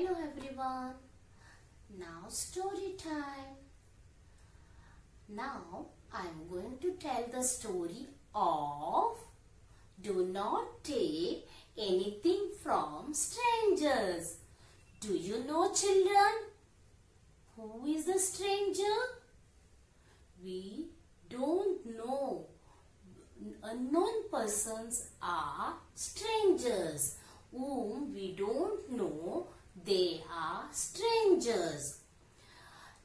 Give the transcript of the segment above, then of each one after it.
Hello everyone. Now story time. Now I am going to tell the story of Do Not Take Anything from Strangers. Do you know, children, who is the stranger? We don't know. Unknown persons are strangers. Whom we don't know, they are strangers.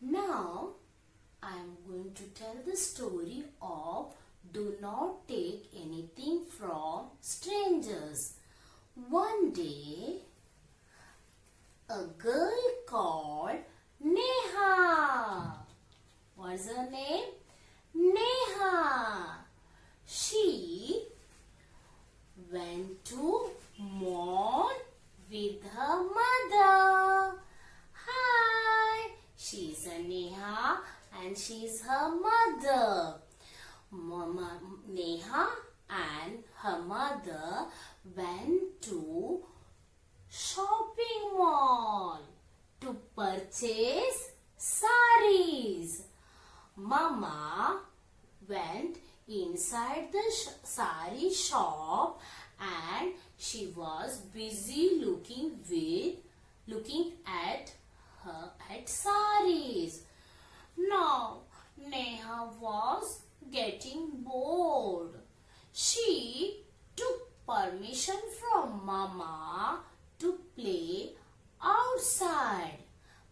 Now, I am going to tell the story of Do Not Take Anything from Strangers. One day, a girl called Neha. What's her name? Neha. She went to mall with her mother. Hi, she's a Neha and she's her mother. Mama Neha and her mother went to shopping mall to purchase saris. Mama went inside the sari shop and she was busy looking at saris. Now Neha was getting bored. She took permission from Mama to play outside.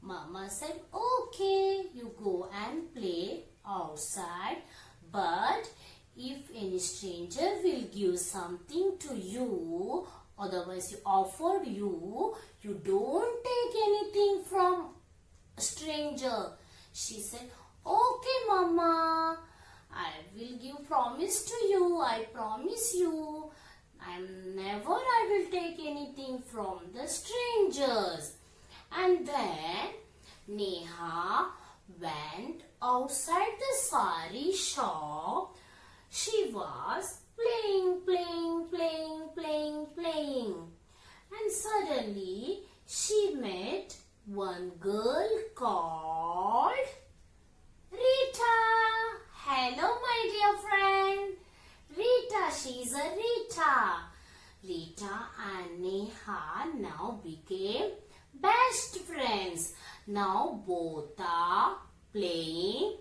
Mama said, okay, you go and play outside, but if any stranger will give something to you, otherwise you offered you don't take anything from a stranger. She said, okay Mama, I will give promise to you. I promise you. I will take anything from the strangers. And then Neha went outside the sari shop. She was playing. And suddenly she met one girl called Rita. Hello, my dear friend. Rita, she's a Rita. Rita and Neha now became best friends. Now both are playing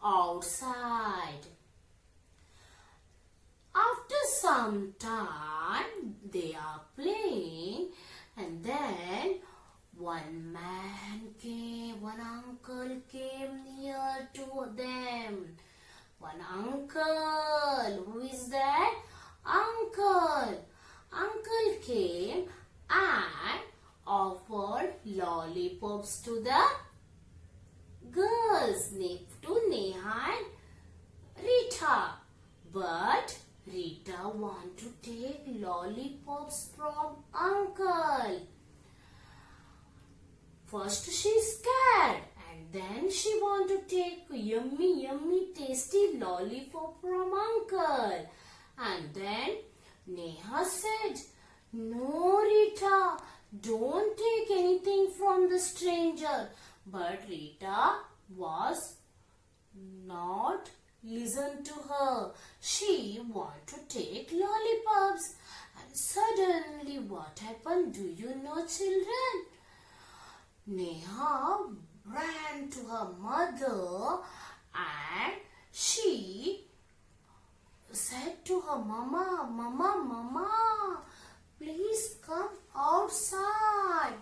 outside. After some time, they are playing, and then one uncle came near to them. One uncle. Who is that? Uncle. Uncle came and offered lollipops to the girls, to Neha and Rita. But Rita want to take lollipops from uncle. First she's scared and then she want to take yummy tasty lollipop from uncle. And then Neha said, no Rita, don't take anything from the stranger. But Rita was not listen to her. She want to take lollipops. And suddenly what happened? Do you know, children? Neha ran to her mother and she said to her, Mama, please come outside.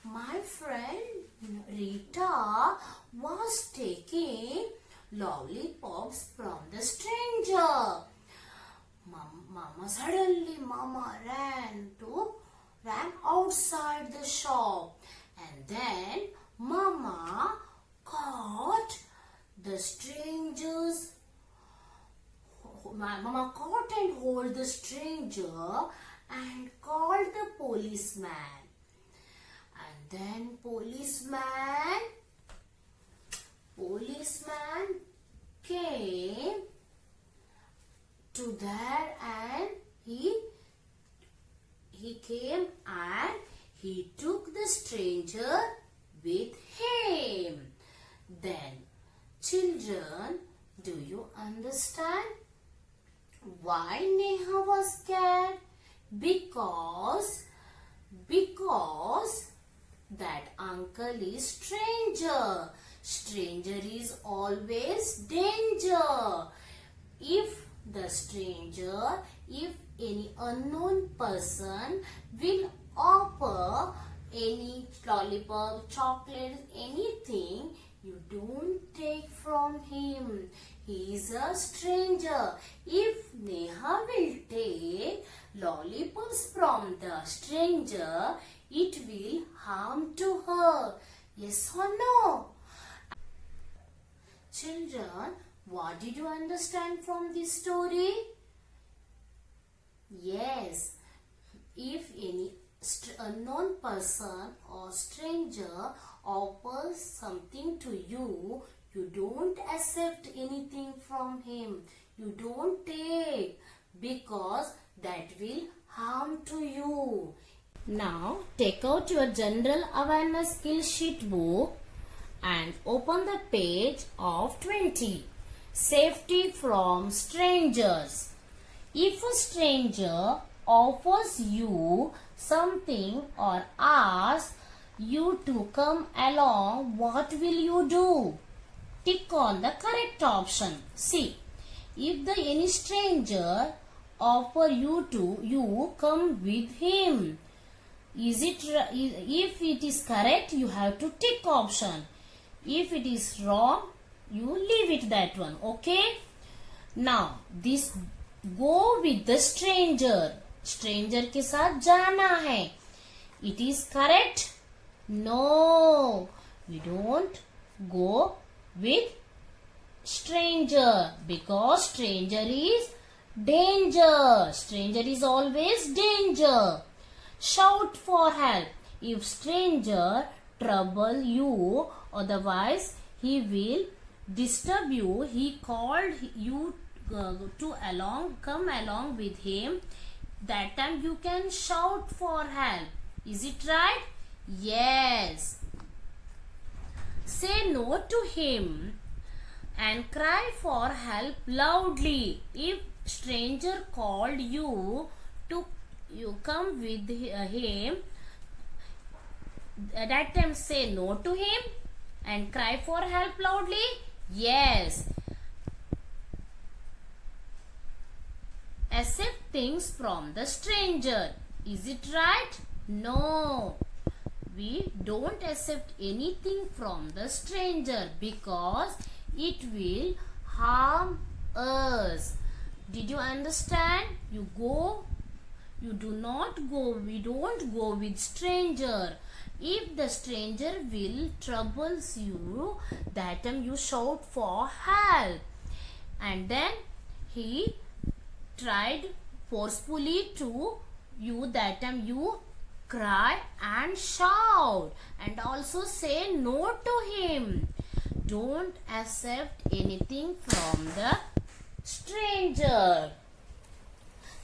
My friend Rita was taking lollipops from the stranger. Suddenly Mama ran outside the shop, and then Mama caught the strangers. Mama caught and hold the stranger and called the policeman. And then policeman came to there and he came and he took the stranger with him. Then, children, do you understand why Neha was scared? Because that uncle is stranger. Stranger is always danger. If any unknown person will offer any lollipop, chocolate, anything, you don't take from him. He is a stranger. If Neha will take lollipops from the stranger, it will harm to her. Yes or no? Children, what did you understand from this story? Yes, if any unknown person or stranger offers something to you, you don't accept anything from him. You don't take, because that will harm to you. Now take out your general awareness skill sheet book and open the page of 20. Safety from strangers. If a stranger offers you something or asks you to come along, what will you do? Tick on the correct option. See, if any stranger offer you to, you come with him. If it is correct, you have to tick option. If it is wrong, you leave it that one. Okay? Now, this go with the stranger. Stranger के साथ जाना है. It is correct? No. We don't go with stranger because stranger is danger. Stranger is always danger. Shout for help. If stranger trouble you, otherwise he will disturb you. He called you to come along with him. That time you can shout for help. Is it right? Yes. Say no to him and cry for help loudly. If stranger called you to come with him, that time say no to him and cry for help loudly. Yes. Accept things from the stranger. Is it right? No. We don't accept anything from the stranger because it will harm us. Did you understand? We don't go with stranger. If the stranger will troubles you, that time you shout for help. And then he tried forcefully to you, that time you cry and shout and also say no to him. Don't accept anything from the stranger.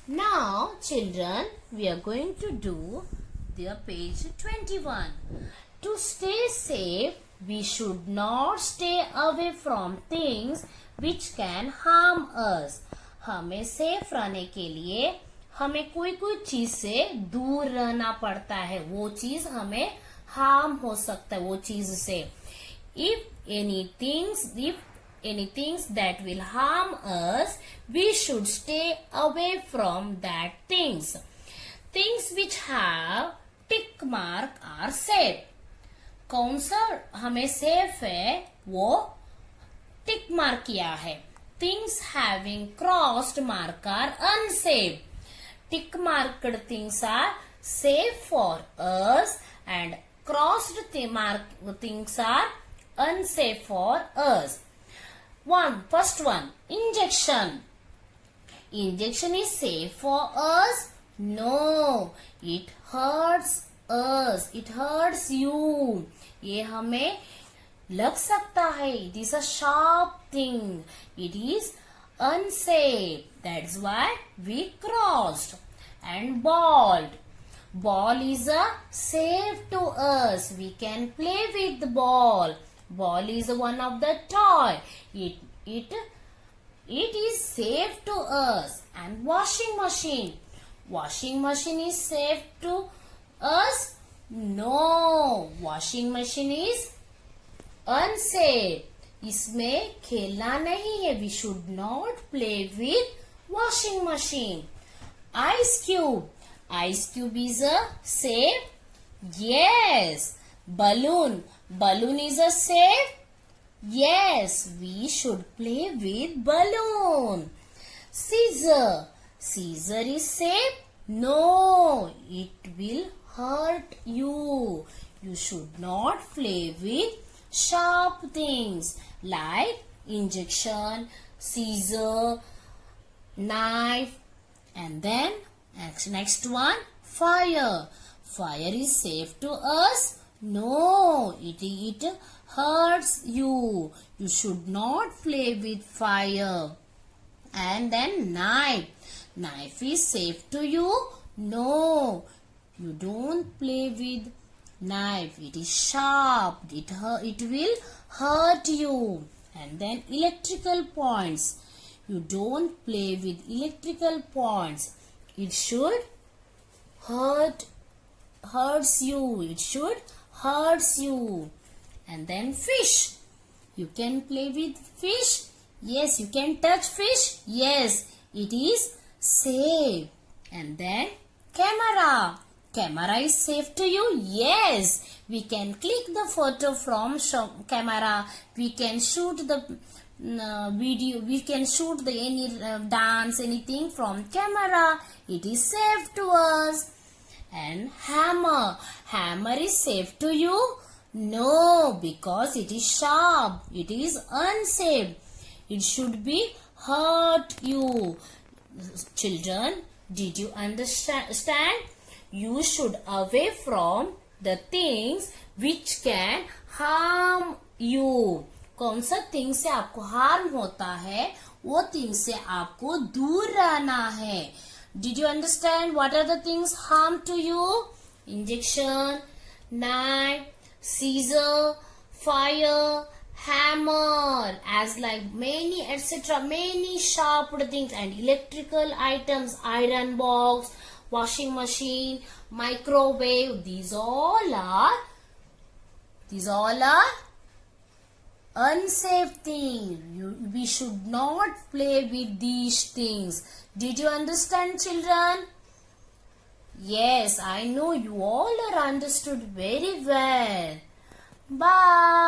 Now children, we are going to do the page 21. To stay safe, we should not stay away from things which can harm us. हमें safe रहने के लिए हमें कोई चीज से दूर रहना पड़ता है. वो चीज हमें हार्म हो सकता है वो चीज से. If anything that will harm us, we should stay away from that things. Things which have tick mark are safe. कौन सा हमें सेफ है वो टिक मार्क किया है. Things having crossed mark are unsafe. Tick marked things are safe for us and crossed things are unsafe for us. First one, injection. Injection is safe for us? No, it hurts us. It hurts you. ये हमें लग सकता है. It is a sharp thing. It is unsafe. That's why we crossed. And bald. Ball is a safe to us. We can play with the ball. Ball is one of the toy. It is safe to us. And washing machine. Washing machine is safe to us? No. Washing machine is unsafe. इसमें खेलना नहीं है. We should not play with washing machine. Ice cube. Ice cube is a safe? Yes. Balloon. Balloon is a safe? Yes. We should play with balloon. Scissor. Scissor is safe? No. It will hurt you. You should not play with sharp things like injection, scissor, knife, and then next one, fire. Fire is safe to us? No, it hurts you. You should not play with fire. And then knife. Knife is safe to you? No, you don't play with knife. It is sharp. It will hurt you. And then electrical points. You don't play with electrical points. It should hurts you. It should hurts you. And then fish. You can play with fish. Yes, you can touch fish. Yes, it is safe. And then camera. Camera is safe to you? Yes. We can click the photo from camera. We can shoot the video. We can shoot the any dance, anything from camera. It is safe to us. And hammer. Hammer is safe to you? No, because it is sharp. It is unsafe. It should be hurt you. Children, did you understand? You should away from the things which can harm you. कौन सा thing से आपको harm होता है, वो thing से आपको दूर रहना है. Did you understand what are the things harm to you? Injection, knife, scissor, fire, hammer, as like many etc. many sharp things, and electrical items, iron box, washing machine, microwave. These all are unsafe things. We should not play with these things. Did you understand, children? Yes, I know you all are understood very well. Bye.